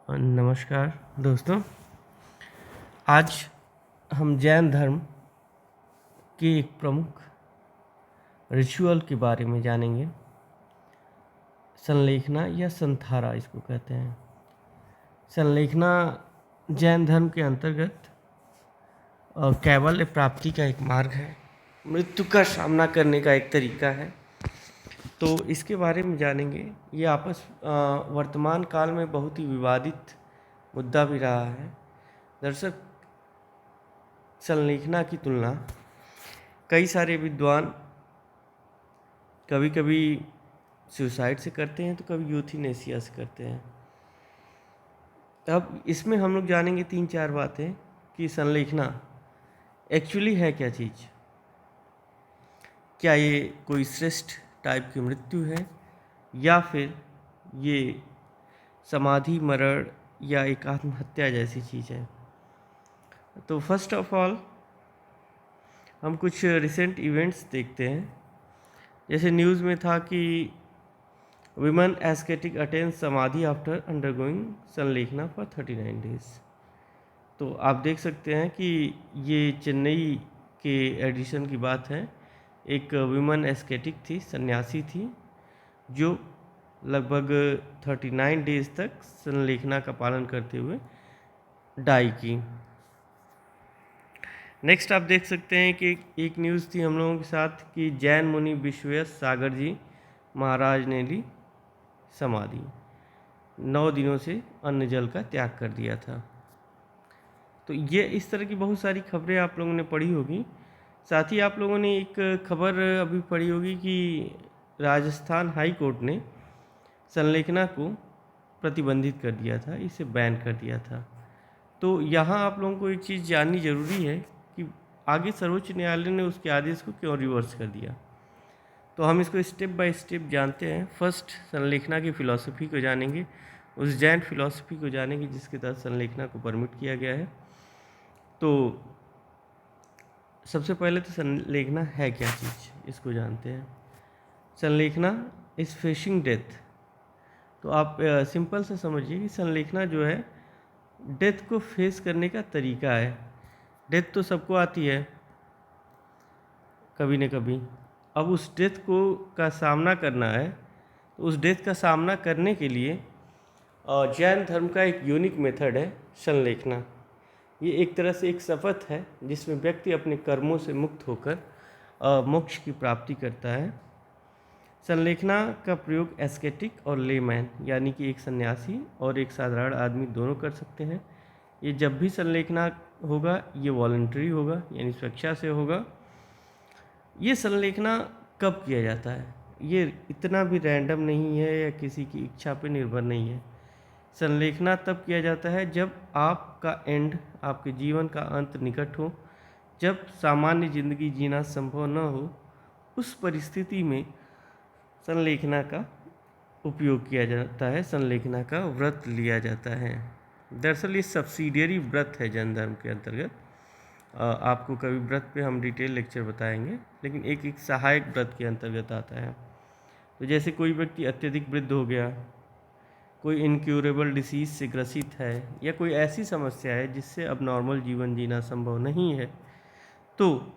नमस्कार दोस्तों। आज हम जैन धर्म के एक प्रमुख रिचुअल के बारे में जानेंगे। संलेखना या संथारा इसको कहते हैं। संलेखना जैन धर्म के अंतर्गत कैवल्य प्राप्ति का एक मार्ग है, मृत्यु का सामना करने का एक तरीका है। तो इसके बारे में जानेंगे। ये वर्तमान काल में बहुत ही विवादित मुद्दा भी रहा है। दरअसल संलेखना की तुलना कई सारे विद्वान कभी कभी सुसाइड से करते हैं तो कभी यूथेनेसिया से करते हैं। अब इसमें हम लोग जानेंगे 3-4 बातें कि संलेखना एक्चुअली है क्या चीज़। क्या ये कोई श्रेष्ठ टाइप की मृत्यु है या फिर ये समाधि मरण या एक आत्महत्या जैसी चीज़ है। तो फर्स्ट ऑफ ऑल हम कुछ रिसेंट इवेंट्स देखते हैं। जैसे न्यूज़ में था कि विमेन एस्केटिक अटेन समाधि आफ्टर अंडरगोइंग संलेखना फॉर 39 डेज। तो आप देख सकते हैं कि ये चेन्नई के एडिशन की बात है। एक विमेन एस्केटिक थी, सन्यासी थी, जो लगभग 39 डेज तक संलेखना का पालन करते हुए डाई की। नेक्स्ट आप देख सकते हैं कि एक न्यूज़ थी हम लोगों के साथ कि जैन मुनि विश्वेश सागर जी महाराज ने ली समाधि, 9 दिनों से अन्न जल का त्याग कर दिया था। तो ये इस तरह की बहुत सारी खबरें आप लोगों ने पढ़ी होगी। साथ ही आप लोगों ने एक खबर अभी पढ़ी होगी कि राजस्थान हाई कोर्ट ने संलेखना को प्रतिबंधित कर दिया था, इसे बैन कर दिया था। तो यहाँ आप लोगों को एक चीज़ जाननी ज़रूरी है कि आगे सर्वोच्च न्यायालय ने उसके आदेश को क्यों रिवर्स कर दिया। तो हम इसको स्टेप बाय स्टेप जानते हैं। फर्स्ट संलेखना की फ़िलॉसफी को जानेंगे, उस जैन फिलॉसफी को जानेंगे जिसके तहत संलेखना को परमिट किया गया है। तो सबसे पहले तो संलेखना है क्या चीज़, इसको जानते हैं। संलेखना इज़ फेसिंग डेथ। तो आप सिंपल से समझिए कि संलेखना जो है डेथ को फेस करने का तरीका है। डेथ तो सबको आती है कभी न कभी। अब उस डेथ को का सामना करना है, तो उस डेथ का सामना करने के लिए जैन धर्म का एक यूनिक मेथड है संलेखना। ये एक तरह से एक शपथ है जिसमें व्यक्ति अपने कर्मों से मुक्त होकर मोक्ष की प्राप्ति करता है। संलेखना का प्रयोग एस्केटिक और लेमैन यानी कि एक सन्यासी और एक साधारण आदमी दोनों कर सकते हैं। ये जब भी संलेखना होगा ये वॉलंटरी होगा, यानी स्वेच्छा से होगा। ये संलेखना कब किया जाता है, ये इतना भी रैंडम नहीं है या किसी की इच्छा पर निर्भर नहीं है। संलेखना तब किया जाता है जब आपका एंड, आपके जीवन का अंत निकट हो, जब सामान्य जिंदगी जीना संभव न हो। उस परिस्थिति में संलेखना का उपयोग किया जाता है, संलेखना का व्रत लिया जाता है। दरअसल ये सब्सिडियरी व्रत है जैन धर्म के अंतर्गत। आपको कभी व्रत पे हम डिटेल लेक्चर बताएंगे, लेकिन एक सहायक व्रत के अंतर्गत आता है। तो जैसे कोई व्यक्ति अत्यधिक वृद्ध हो गया, कोई इनक्यूरेबल डिसीज़ से ग्रसित है, या कोई ऐसी समस्या है जिससे अब नॉर्मल जीवन जीना संभव नहीं है, तो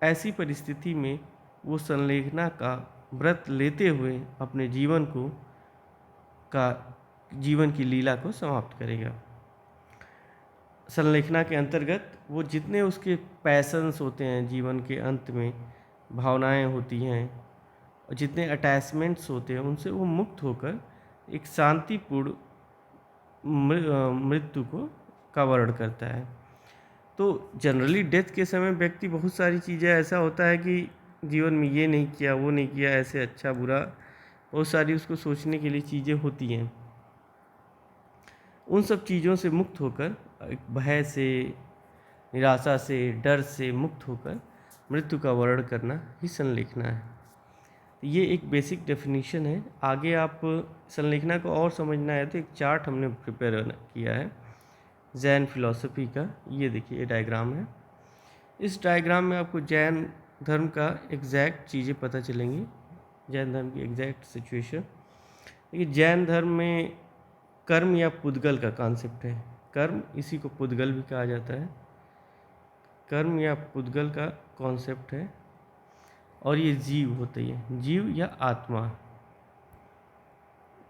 ऐसी परिस्थिति में वो संलेखना का व्रत लेते हुए अपने जीवन की लीला को समाप्त करेगा। संलेखना के अंतर्गत वो जितने उसके पैशंस होते हैं जीवन के अंत में, भावनाएं होती हैं और जितने अटैचमेंट्स होते हैं उनसे वो मुक्त होकर एक शांतिपूर्ण मृत्यु का वर्ण करता है। तो जनरली डेथ के समय व्यक्ति बहुत सारी चीज़ें, ऐसा होता है कि जीवन में ये नहीं किया, वो नहीं किया, ऐसे अच्छा बुरा बहुत सारी उसको सोचने के लिए चीज़ें होती हैं। उन सब चीज़ों से मुक्त होकर, एक भय से, निराशा से, डर से मुक्त होकर मृत्यु का वर्ण करना ही संलेखना है। ये एक बेसिक डेफिनेशन है। आगे आप संलेखना को और समझना है तो एक चार्ट हमने प्रिपेयर किया है जैन फिलॉसफी का। ये देखिए, ये डायग्राम है। इस डायग्राम में आपको जैन धर्म का एग्जैक्ट चीज़ें पता चलेंगी, जैन धर्म की एग्जैक्ट सिचुएशन। देखिए, जैन धर्म में कर्म या पुद्गल का कॉन्सेप्ट है। कर्म, इसी को पुद्गल भी कहा जाता है। कर्म या पुद्गल का कॉन्सेप्ट है। और ये जीव होती है, जीव या आत्मा।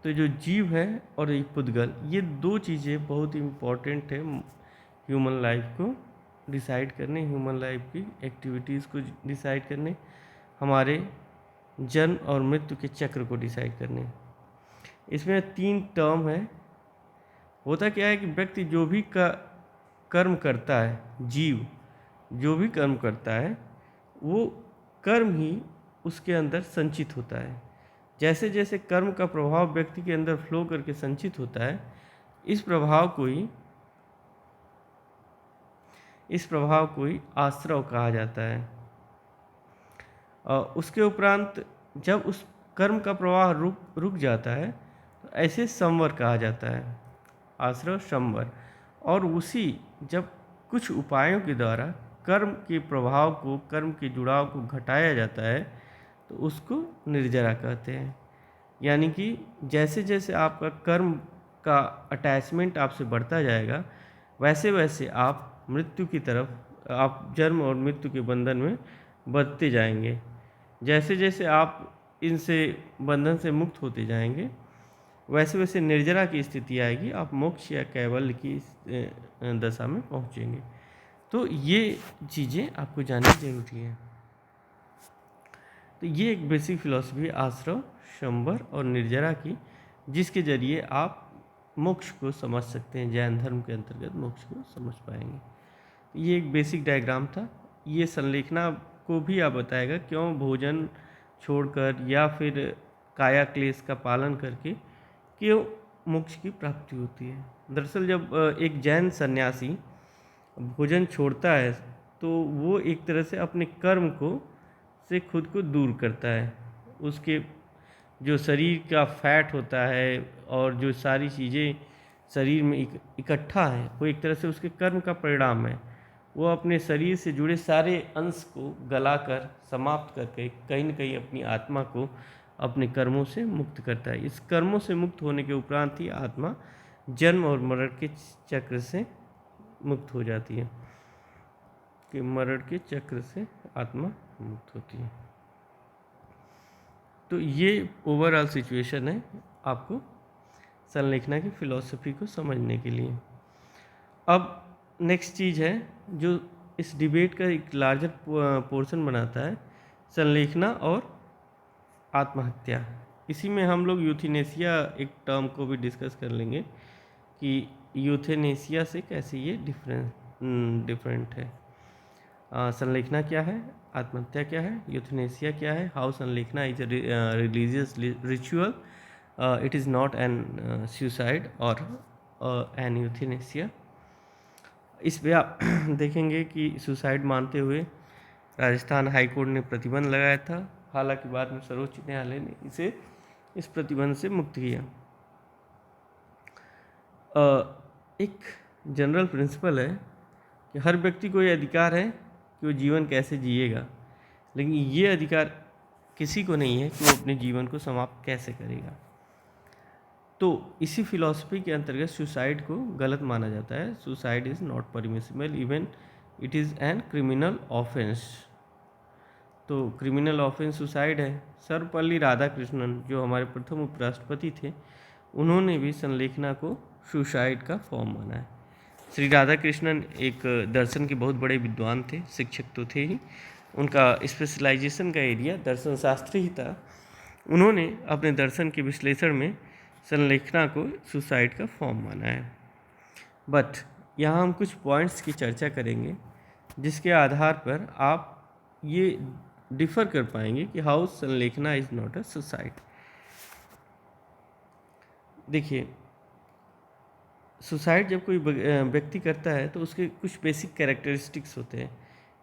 तो जो जीव है और ये पुद्गल, ये दो चीज़ें बहुत इम्पॉर्टेंट है ह्यूमन लाइफ को डिसाइड करने, ह्यूमन लाइफ की एक्टिविटीज़ को डिसाइड करने, हमारे जन्म और मृत्यु के चक्र को डिसाइड करने। इसमें 3 टर्म है। होता क्या है कि व्यक्ति जो भी कर्म करता है, जीव जो भी कर्म करता है, वो कर्म ही उसके अंदर संचित होता है। जैसे जैसे कर्म का प्रभाव व्यक्ति के अंदर फ्लो करके संचित होता है, इस प्रभाव को ही आश्रव कहा जाता है। उसके उपरांत जब उस कर्म का प्रवाह रुक जाता है तो ऐसे संवर कहा जाता है, आश्रव संवर। और उसी जब कुछ उपायों के द्वारा कर्म के प्रभाव को, कर्म के जुड़ाव को घटाया जाता है तो उसको निर्जरा कहते हैं। यानी कि जैसे जैसे आपका कर्म का अटैचमेंट आपसे बढ़ता जाएगा, वैसे वैसे आप मृत्यु की तरफ, आप जन्म और मृत्यु के बंधन में बंधते जाएंगे। जैसे जैसे आप इनसे बंधन से मुक्त होते जाएंगे, वैसे वैसे निर्जरा की स्थिति आएगी, आप मोक्ष या कैवल्य की दशा में पहुंचेंगे। तो ये चीज़ें आपको जाननी जरूरी है। तो ये एक बेसिक फिलॉसफी है आश्रव, संवर और निर्जरा की, जिसके जरिए आप मोक्ष को समझ सकते हैं, जैन धर्म के अंतर्गत मोक्ष को समझ पाएंगे। ये एक बेसिक डायग्राम था। ये संलेखना को भी आप बताएगा क्यों भोजन छोड़कर या फिर काया क्लेश का पालन करके क्यों मोक्ष की प्राप्ति होती है। दरअसल जब एक जैन सन्यासी भोजन छोड़ता है तो वो एक तरह से अपने कर्म को से खुद को दूर करता है। उसके जो शरीर का फैट होता है और जो सारी चीज़ें शरीर में इकट्ठा है, वो एक तरह से उसके कर्म का परिणाम है। वो अपने शरीर से जुड़े सारे अंश को गलाकर समाप्त करके कहीं न कहीं अपनी आत्मा को अपने कर्मों से मुक्त करता है। इस कर्मों से मुक्त होने के उपरांत ही आत्मा जन्म और मरण के चक्र से मुक्त हो जाती है, कि मरण के चक्र से आत्मा मुक्त होती है। तो ये ओवरऑल सिचुएशन है आपको संलेखना की फिलॉसफी को समझने के लिए। अब नेक्स्ट चीज़ है जो इस डिबेट का एक लार्जर पोर्शन बनाता है, संलेखना और आत्महत्या। इसी में हम लोग यूथेनेसिया एक टर्म को भी डिस्कस कर लेंगे कि यूथेनेसिया से कैसे ये डिफरेंट है। संलेखना क्या है, आत्महत्या क्या है, यूथेनेसिया क्या है। How sallekhana is a religious ritual, it is not an suicide और एन यूथेनेसिया। इस पे आप देखेंगे कि सुसाइड मानते हुए राजस्थान हाई कोर्ट ने प्रतिबंध लगाया था, हालांकि बाद में सर्वोच्च न्यायालय ने इसे इस प्रतिबंध से मुक्त किया। एक जनरल प्रिंसिपल है कि हर व्यक्ति को ये अधिकार है कि वो जीवन कैसे जिएगा, लेकिन ये अधिकार किसी को नहीं है कि वो अपने जीवन को समाप्त कैसे करेगा। तो इसी फिलॉसफी के अंतर्गत सुसाइड को गलत माना जाता है। Suicide is not permissible, even it is an criminal offence. तो क्रिमिनल ऑफेंस सुसाइड है। सर्वपल्ली राधाकृष्णन जो हमारे प्रथम उपराष्ट्रपति थे, उन्होंने भी संलेखना को सुसाइड का फॉर्म माना है। श्री राधाकृष्णन एक दर्शन के बहुत बड़े विद्वान थे, शिक्षक तो थे ही, उनका स्पेशलाइजेशन का एरिया दर्शन शास्त्र ही था। उन्होंने अपने दर्शन के विश्लेषण में संलेखना को सुसाइड का फॉर्म माना है। बट यहाँ हम कुछ पॉइंट्स की चर्चा करेंगे जिसके आधार पर आप ये डिफ़र कर पाएंगे कि how sallekhana is not a suicide. देखिए, सुसाइड जब कोई व्यक्ति करता है तो उसके कुछ बेसिक कैरेक्टरिस्टिक्स होते हैं।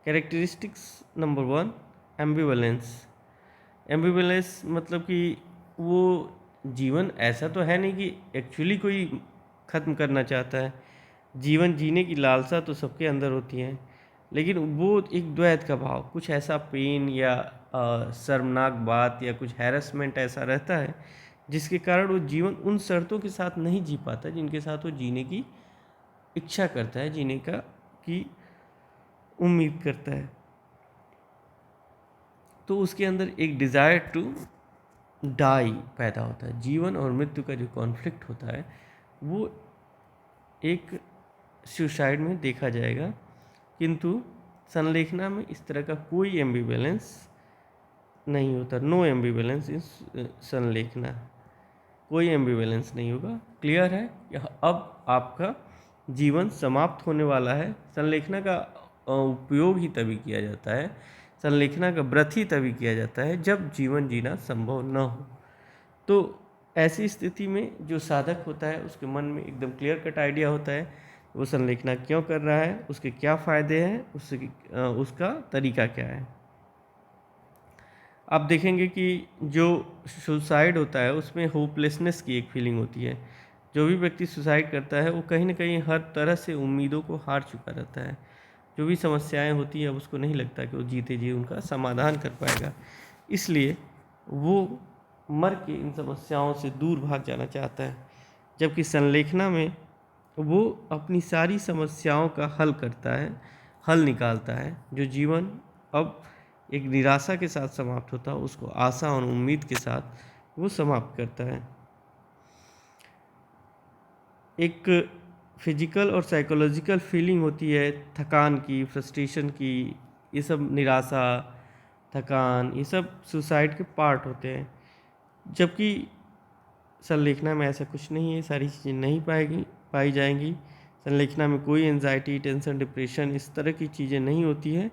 Characteristics number 1, एम्बिवलेंस। एम्बिवलेंस मतलब कि वो जीवन ऐसा तो है नहीं कि एक्चुअली कोई ख़त्म करना चाहता है। जीवन जीने की लालसा तो सबके अंदर होती है, लेकिन वो एक द्वैत का भाव, कुछ ऐसा पेन या शर्मनाक बात या कुछ हैरेसमेंट ऐसा रहता है जिसके कारण वो जीवन उन शर्तों के साथ नहीं जी पाता जिनके साथ वो जीने की इच्छा करता है, जीने का की उम्मीद करता है। तो उसके अंदर एक डिज़ायर टू डाई पैदा होता है। जीवन और मृत्यु का जो कॉन्फ्लिक्ट होता है वो एक सुसाइड में देखा जाएगा, किंतु संलेखना में इस तरह का कोई एम्बिवेलेंस नहीं होता। नो एम्बिवेलेंस इन संलेखना, कोई एम्बिवेलेंस नहीं होगा। क्लियर है कि अब आपका जीवन समाप्त होने वाला है। संलेखना का उपयोग ही तभी किया जाता है, संलेखना का व्रत ही तभी किया जाता है जब जीवन जीना संभव न हो। तो ऐसी स्थिति में जो साधक होता है उसके मन में एकदम क्लियर कट आइडिया होता है वो संलेखना क्यों कर रहा है, उसके क्या फ़ायदे हैं, उसका तरीका क्या है। आप देखेंगे कि जो सुसाइड होता है उसमें होपलेसनेस की एक फीलिंग होती है। जो भी व्यक्ति सुसाइड करता है वो कहीं ना कहीं हर तरह से उम्मीदों को हार चुका रहता है। जो भी समस्याएं होती हैं उसको नहीं लगता कि वो जीते जी उनका समाधान कर पाएगा, इसलिए वो मर के इन समस्याओं से दूर भाग जाना चाहता है। जबकि संलेखना में वो अपनी सारी समस्याओं का हल करता है, हल निकालता है। जो जीवन अब एक निराशा के साथ समाप्त होता है उसको आशा और उम्मीद के साथ वो समाप्त करता है। एक फिजिकल और साइकोलॉजिकल फीलिंग होती है थकान की, फ्रस्ट्रेशन की, ये सब निराशा, थकान, ये सब सुसाइड के पार्ट होते हैं। जबकि संलेखना में ऐसा कुछ नहीं है, सारी चीज़ें नहीं पाई जाएंगी। संलेखना में कोई एंजाइटी, टेंशन, डिप्रेशन इस तरह की चीज़ें नहीं होती है।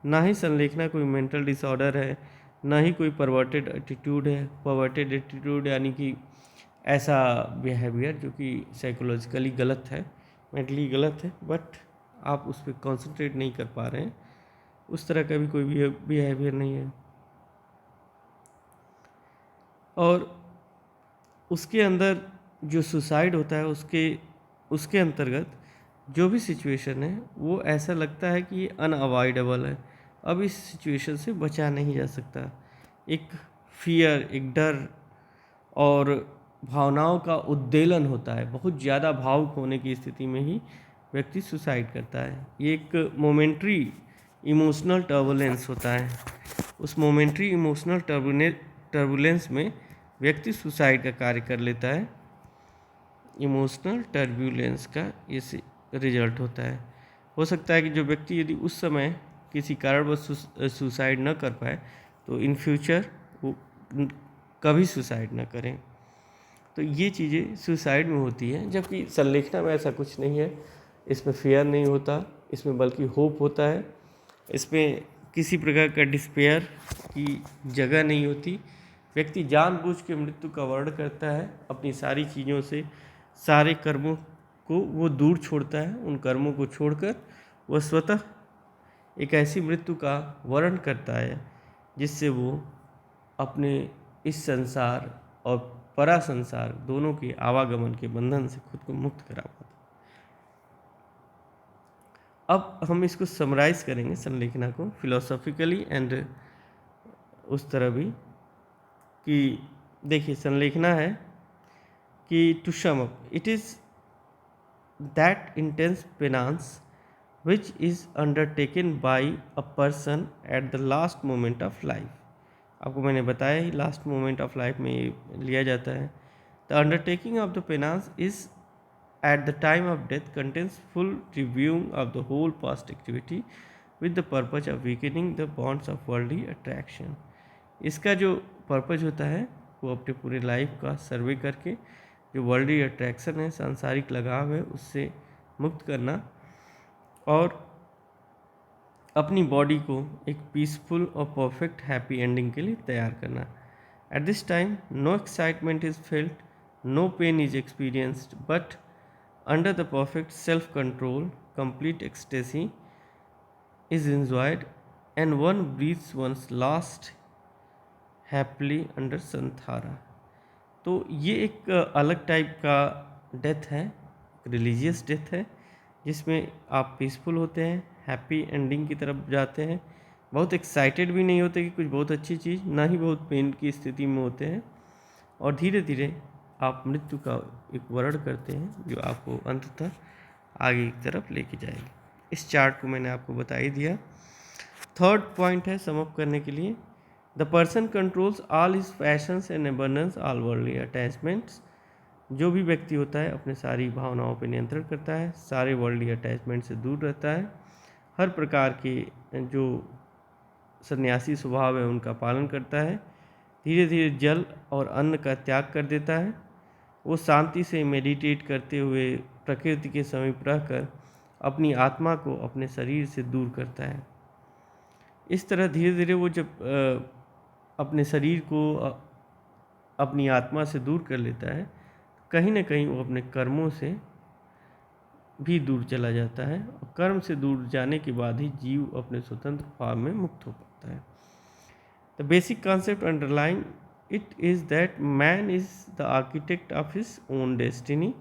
ना ही संलेखना कोई मेंटल डिसऑर्डर है, ना ही कोई परवर्टेड एटीट्यूड है। परवर्टेड एटीट्यूड यानी कि ऐसा बिहेवियर जो कि साइकोलॉजिकली गलत है, मेंटली गलत है, बट आप उस पर कॉन्सेंट्रेट नहीं कर पा रहे हैं, उस तरह का भी कोई बिहेवियर नहीं है। और उसके अंदर जो सुसाइड होता है उसके अंतर्गत जो भी सिचुएशन है वो ऐसा लगता है कि ये अनअवॉइडेबल है, अब इस सिचुएशन से बचा नहीं जा सकता। एक फियर, एक डर और भावनाओं का उद्वेलन होता है। बहुत ज़्यादा भावुक होने की स्थिति में ही व्यक्ति सुसाइड करता है। ये एक मोमेंट्री इमोशनल टर्बुलेंस होता है। उस मोमेंट्री इमोशनल टर्बुलेंस में व्यक्ति सुसाइड का कार्य कर लेता है। इमोशनल टर्बुलेंस का ये रिजल्ट होता है। हो सकता है कि जो व्यक्ति यदि उस समय किसी कारणवश सुसाइड न कर पाए तो इन फ्यूचर वो कभी सुसाइड न करें। तो ये चीज़ें सुसाइड में होती हैं, जबकि संलेखना में ऐसा कुछ नहीं है। इसमें फेयर नहीं होता, इसमें बल्कि होप होता है। इसमें किसी प्रकार का डिस्पेयर की जगह नहीं होती। व्यक्ति जानबूझ के मृत्यु का वर्ण करता है, अपनी सारी चीज़ों से, सारे कर्मों को वो दूर छोड़ता है। उन कर्मों को छोड़कर वह स्वतः एक ऐसी मृत्यु का वर्ण करता है जिससे वो अपने इस संसार और परा संसार दोनों के आवागमन के बंधन से खुद को मुक्त करा पाता। अब हम इसको समराइज करेंगे संलेखना को फिलोसॉफिकली एंड उस तरह भी कि देखिए संलेखना है कि to sum up it is that intense penance which is undertaken by a person at the last moment of life। आपको मैंने बताया ही लास्ट मोमेंट ऑफ लाइफ में ये लिया जाता है। The undertaking of the penance is at the time of death contains full reviewing of the whole past activity with the purpose of weakening the bonds of worldly attraction. इसका जो purpose होता है वो अपने पूरे लाइफ का सर्वे करके जो वर्ल्डली अट्रैक्शन है, सांसारिक लगाव है, उससे मुक्त करना और अपनी बॉडी को एक पीसफुल और परफेक्ट हैप्पी एंडिंग के लिए तैयार करना। At this time no excitement is felt, no pain is experienced, but under the perfect self control complete ecstasy is enjoyed and one breathes once last happily under Santhara. तो ये एक अलग type का death है, रिलीजियस डेथ है, जिसमें आप peaceful होते हैं, हैप्पी एंडिंग की तरफ जाते हैं, बहुत एक्साइटेड भी नहीं होते कि कुछ बहुत अच्छी चीज़, ना ही बहुत पेन की स्थिति में होते हैं, और धीरे धीरे आप मृत्यु का एक वर्ण करते हैं जो आपको अंततः आगे की तरफ लेके जाएगी। इस चार्ट को मैंने आपको बता ही दिया। थर्ड पॉइंट है सम अप करने के लिए, the person controls all his patience and abundance all worldly attachments. जो भी व्यक्ति होता है अपने सारी भावनाओं पर नियंत्रण करता है, सारे वर्ल्डली अटैचमेंट से दूर रहता है, हर प्रकार के जो सन्यासी स्वभाव है उनका पालन करता है, धीरे धीरे जल और अन्न का त्याग कर देता है, वो शांति से मेडिटेट करते हुए प्रकृति के समीप रहकर अपनी आत्मा को अपने शरीर से दूर करता है। इस तरह धीरे धीरे वो जब अपने शरीर को अपनी आत्मा से दूर कर लेता है, कहीं ना कहीं वो अपने कर्मों से भी दूर चला जाता है, और कर्म से दूर जाने के बाद ही जीव अपने स्वतंत्र भाव में मुक्त हो पाता है। The basic concept underline it is that man is the architect of his own destiny,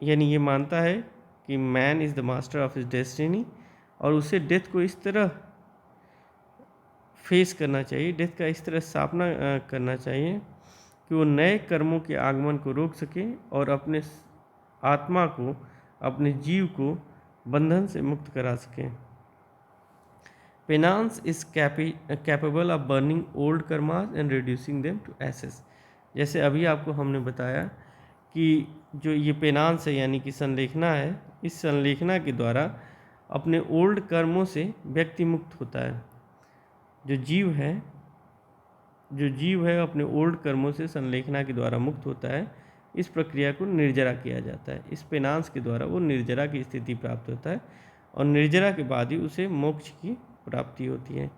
यानी ये मानता है कि man is the master of his destiny, और उसे डेथ को इस तरह फेस करना चाहिए, डेथ का इस तरह सामना करना चाहिए कि वो नए कर्मों के आगमन को रोक सके और अपने आत्मा को, अपने जीव को बंधन से मुक्त करा सके। Penance is capable of burning old karmas and reducing them to ashes. जैसे अभी आपको हमने बताया कि जो ये पेनांस है यानी कि संलेखना है, इस संलेखना के द्वारा अपने ओल्ड कर्मों से व्यक्ति मुक्त होता है। जो जीव है अपने ओल्ड कर्मों से संलेखना के द्वारा मुक्त होता है। इस प्रक्रिया को निर्जरा किया जाता है। इस पेनांस के द्वारा वो निर्जरा की स्थिति प्राप्त होता है, और निर्जरा के बाद ही उसे मोक्ष की प्राप्ति होती है।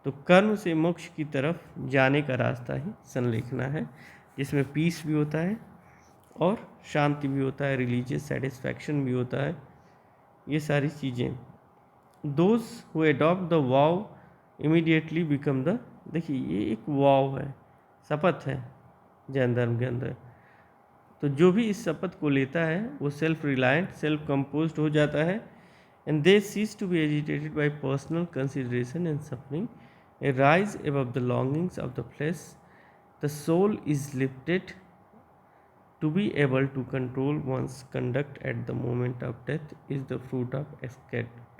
तो कर्म से मोक्ष की तरफ जाने का रास्ता ही संलेखना है, जिसमें पीस भी होता है और शांति भी होता है, रिलीजियस सेटिस्फैक्शन भी होता है, ये सारी चीज़ें। Those who adopt the wow immediately become the, देखिए ये एक वाव है, शपथ है जैन धर्म के अंदर। तो जो भी इस शपथ को लेता है वो सेल्फ रिलायंट, सेल्फ कंपोज्ड हो जाता है, and they cease to be agitated by personal consideration and suffering, a rise above the longings of the flesh. The soul is lifted to be able to control one's conduct at the moment of death is the fruit of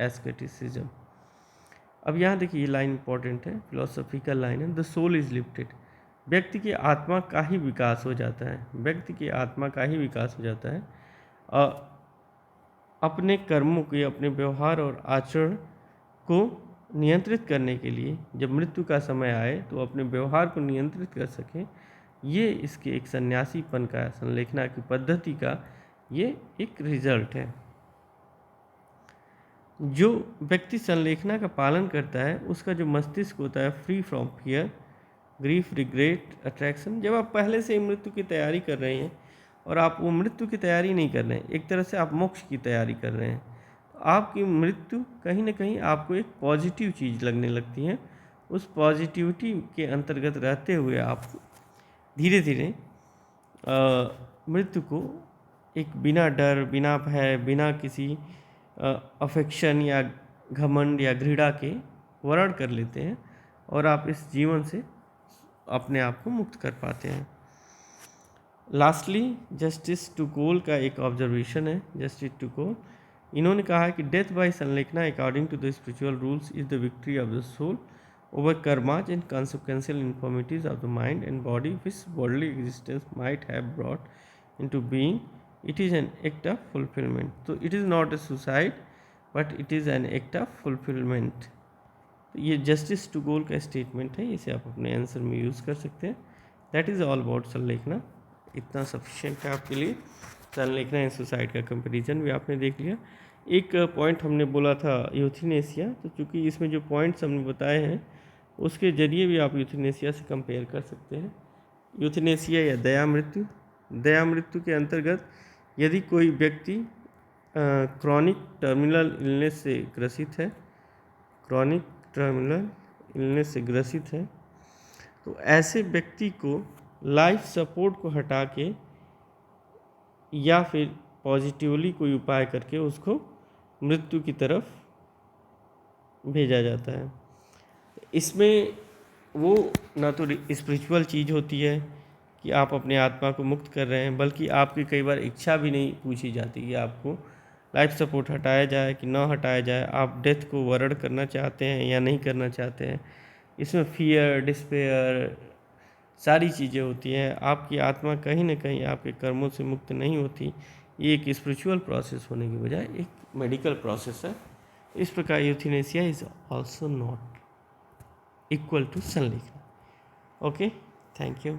asceticism. अब यहाँ देखिए ये line important है, philosophical line है, the soul is lifted. व्यक्ति की आत्मा का ही विकास हो जाता है, व्यक्ति की आत्मा का ही विकास हो जाता है। अपने कर्मों के, अपने व्यवहार और आचरण को नियंत्रित करने के लिए जब मृत्यु का समय आए तो अपने व्यवहार को नियंत्रित कर सके। ये इसके एक सन्यासीपन का, संलेखना की पद्धति का ये एक रिजल्ट है। जो व्यक्ति संलेखना का पालन करता है उसका जो मस्तिष्क होता है free from fear, grief, regret, attraction. जब आप पहले से ही मृत्यु की तैयारी कर रहे हैं और आप वो मृत्यु की तैयारी नहीं कर रहे हैं, एक तरह से आप मोक्ष की तैयारी कर रहे हैं, तो आपकी मृत्यु कहीं ना कहीं आपको एक पॉजिटिव चीज़ लगने लगती है। उस पॉजिटिविटी के अंतर्गत रहते हुए आप धीरे धीरे मृत्यु को एक बिना डर, बिना भय, बिना किसी अफेक्शन या घमंड या घृणा के वर्ण कर लेते हैं, और आप इस जीवन से अपने आप को मुक्त कर पाते हैं। लास्टली जस्टिस टुकोल का एक ऑब्जर्वेशन है, जस्टिस टुकोल, इन्होंने कहा कि death by sallekhana according to the spiritual rules is the victory of the soul over karmas and consequential infirmities of the mind and body which worldly existence might have brought into being. It is an act of fulfilment. तो it is not a suicide but it is an act of fulfilment. तो ये justice टुकोल का statement है, इसे आप अपने answer में use कर सकते हैं। That is all about sallekhana. इतना सफिशिएंट है आपके लिए। संलेखना एंड सुसाइड का कंपैरिजन भी आपने देख लिया। एक पॉइंट हमने बोला था यूथनेसिया, तो चूँकि इसमें जो पॉइंट्स हमने बताए हैं उसके ज़रिए भी आप यूथनेसिया से कंपेयर कर सकते हैं। यूथनेसिया या दया मृत्यु, दया मृत्यु के अंतर्गत यदि कोई व्यक्ति क्रॉनिक टर्मिनल इलनेस से ग्रसित है, क्रॉनिक टर्मिनल इलनेस से ग्रसित है, तो ऐसे व्यक्ति को लाइफ सपोर्ट को हटा के या फिर पॉजिटिवली कोई उपाय करके उसको मृत्यु की तरफ भेजा जाता है। इसमें वो ना तो स्पिरिचुअल चीज़ होती है कि आप अपने आत्मा को मुक्त कर रहे हैं, बल्कि आपकी कई बार इच्छा भी नहीं पूछी जाती कि आपको लाइफ सपोर्ट हटाया जाए कि ना हटाया जाए, आप डेथ को वर्ण करना चाहते हैं या नहीं करना चाहते हैं। इसमें फियर, डिस्पेयर, सारी चीज़ें होती हैं। आपकी आत्मा कहीं ना कहीं आपके कर्मों से मुक्त नहीं होती। ये एक स्पिरिचुअल प्रोसेस होने की बजाय एक मेडिकल प्रोसेस है। इस प्रकार euthanasia is also not equal to sallekhana. Okay, thank you.